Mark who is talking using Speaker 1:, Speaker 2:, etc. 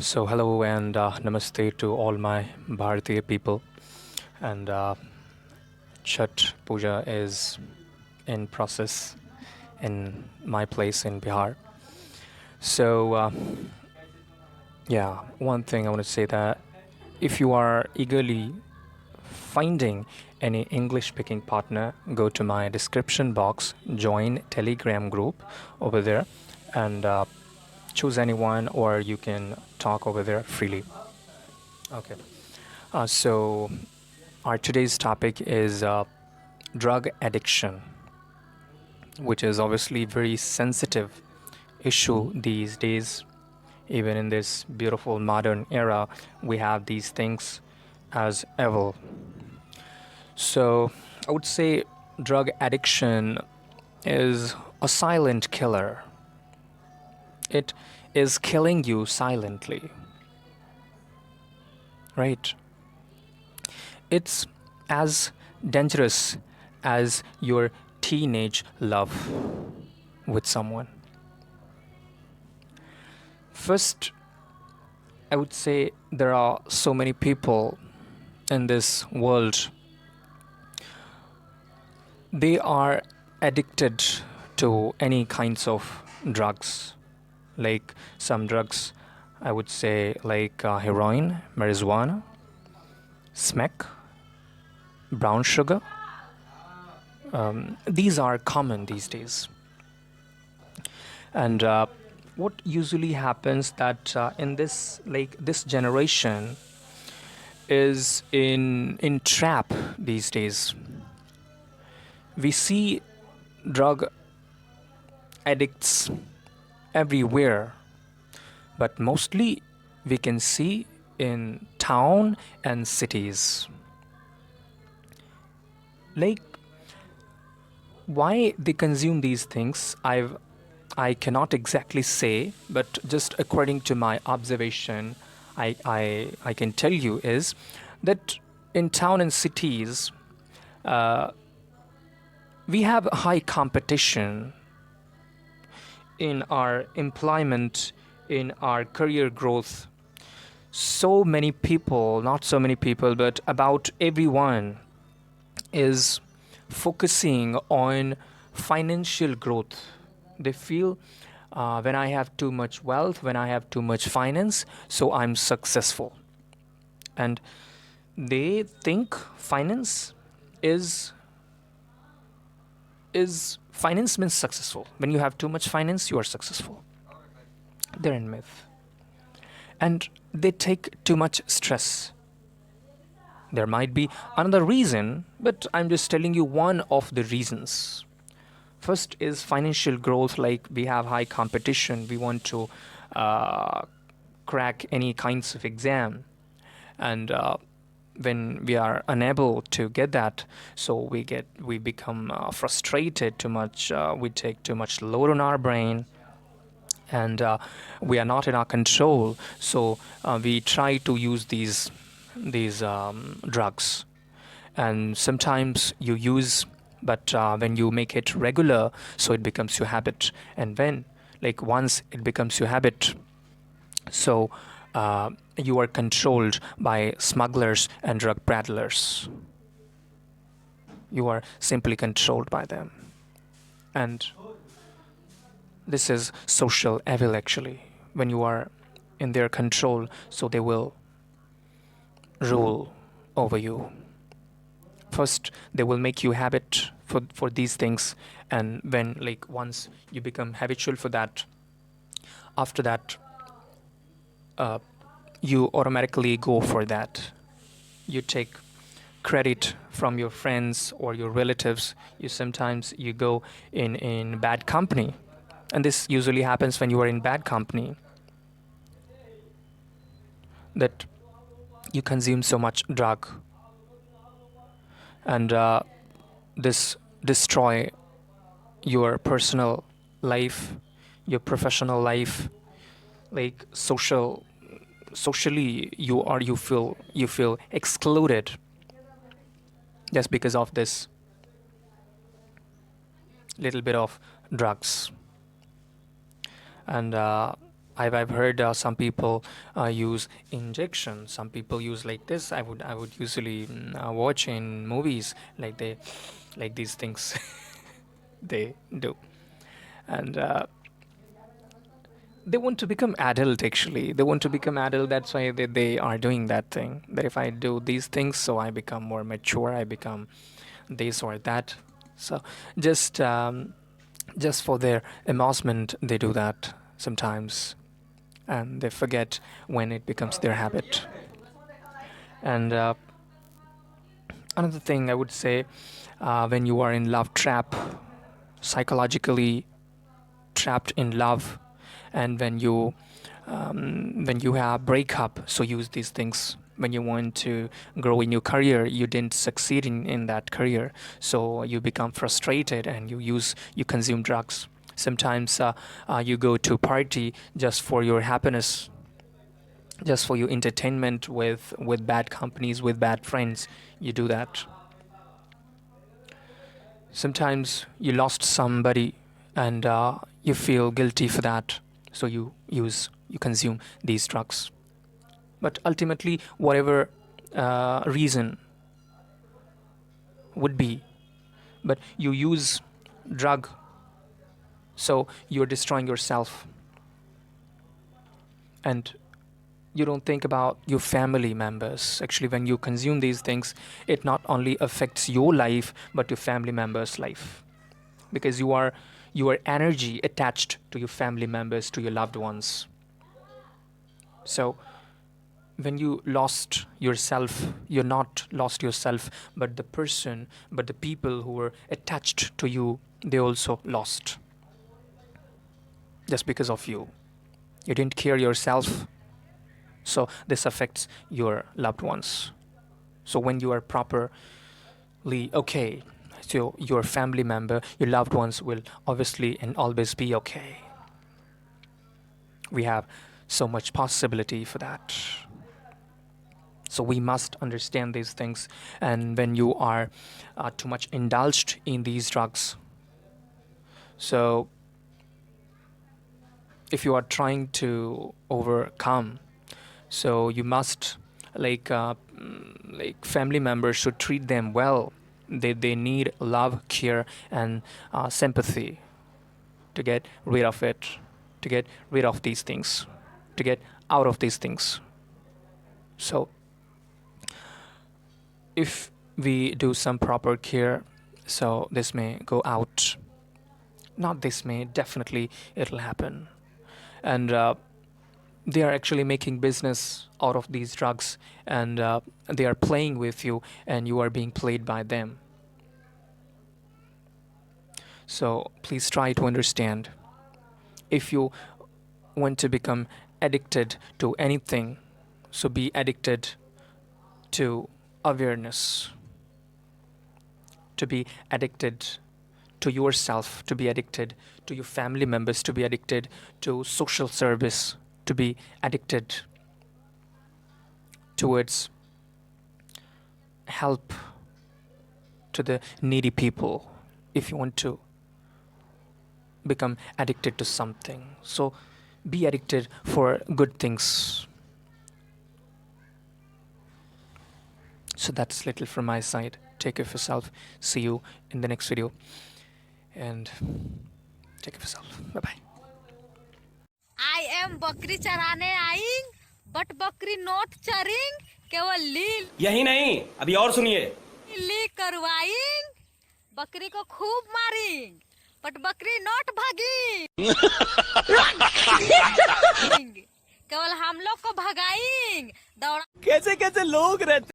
Speaker 1: So, hello and namaste to all my Bharatiya people. And Chhat Puja is in process in my place in Bihar. So, yeah, one thing I want to say that if you are eagerly finding any English speaking partner, go to my description box, join Telegram group over there, and choose anyone, or you can talk over there freely. Okay. So our today's topic is drug addiction, which is obviously very sensitive issue these days. Even in this beautiful modern era, we have these things as evil. So I would say drug addiction is a silent killer. It is killing you silently, right? It's as dangerous as your teenage love with someone. First, I would say there are so many people in this world. They are addicted to any kinds of drugs, like some drugs, I would say, like heroin, marijuana, smack, brown sugar. These are common these days. And what usually happens that in this generation is in trap these days. We see drug addicts everywhere, but mostly we can see in town and cities. Like, why they consume these things, I cannot exactly say, but just according to my observation, I can tell you is that in town and cities, we have high competition in our employment, in our career growth. So many people, not so many people, but about everyone is focusing on financial growth. They feel when I have too much wealth, when I have too much finance, so I'm successful. And they think finance is finance means successful. When you have too much finance, you are successful. They're in myth. And they take too much stress. There might be another reason, but I'm just telling you one of the reasons. First is financial growth, like we have high competition, we want to uh, crack any kinds of exam, and when we are unable to get that, so we become frustrated too much, we take too much load on our brain, and we are not in our control, so we try to use these drugs, and sometimes you use, but when you make it regular, so it becomes your habit, and when, like, once it becomes your habit, so you are controlled by smugglers and drug peddlers. You are simply controlled by them, and this is social evil actually. When you are in their control, so they will rule over you. First they will make you habit for these things, and when, like, once you become habitual for that, after that uh, you automatically go for that. You take credit from your friends or your relatives. You sometimes you go in bad company, and this usually happens when you are in bad company, that you consume so much drug, and this destroy your personal life, your professional life, like socially you feel excluded just because of this little bit of drugs. And I've heard some people use injection. Some people use like this. I would usually watch in movies like these things they do, and they want to become adult. Actually, they want to become adult. That's why they are doing that thing. That if I do these things, so I become more mature. I become this or that. So just just for their amusement, they do that sometimes, and they forget when it becomes their habit. And another thing I would say, when you are in love trap, psychologically trapped in love, and when you have breakup, so use these things. When you want to grow in your career, you didn't succeed in that career, so you become frustrated and you consume drugs. Sometimes you go to party just for your happiness, just for your entertainment with bad companies, with bad friends. You do that. Sometimes you lost somebody and you feel guilty for that, so you consume these drugs. But ultimately, whatever reason would be, but you use drug, so you're destroying yourself, and you don't think about your family members. Actually, when you consume these things, it not only affects your life but your family members' life, because you are energy attached to your family members, to your loved ones. So when you lost yourself, you're not lost yourself, but the person, but the people who were attached to you, they also lost, just because of you. You didn't care yourself, so this affects your loved ones. So when you are properly okay, so your family member, your loved ones will obviously and always be okay. We have so much possibility for that. So we must understand these things. And when you are too much indulged in these drugs, so if you are trying to overcome, so you must, like family members should treat them well. They need love, care, and sympathy to get rid of it, to get rid of these things, to get out of these things. So if we do some proper care, so this may go out. Not this may, definitely it'll happen. And they are actually making business out of these drugs, and they are playing with you, and you are being played by them. So please try to understand. If you want to become addicted to anything, so be addicted to awareness, to be addicted to yourself, to be addicted to your family members, to be addicted to social service, to be addicted towards help to the needy people. If you want to become addicted to something, so be addicted for good things. So that's little from my side. Take care of yourself. See you in the next video, and take care of yourself. Bye bye.
Speaker 2: I am बकरी चराने आईं, but बकरी note चरिंग, केवल लील
Speaker 3: यही नहीं, अभी और सुनिए।
Speaker 2: ली करवाइंग, बकरी को खूब मारिंग, बट बकरी नोट भागी। केवल हम लोग को भगाइंग, दौड़ा।
Speaker 3: कैसे कैसे लोग रहते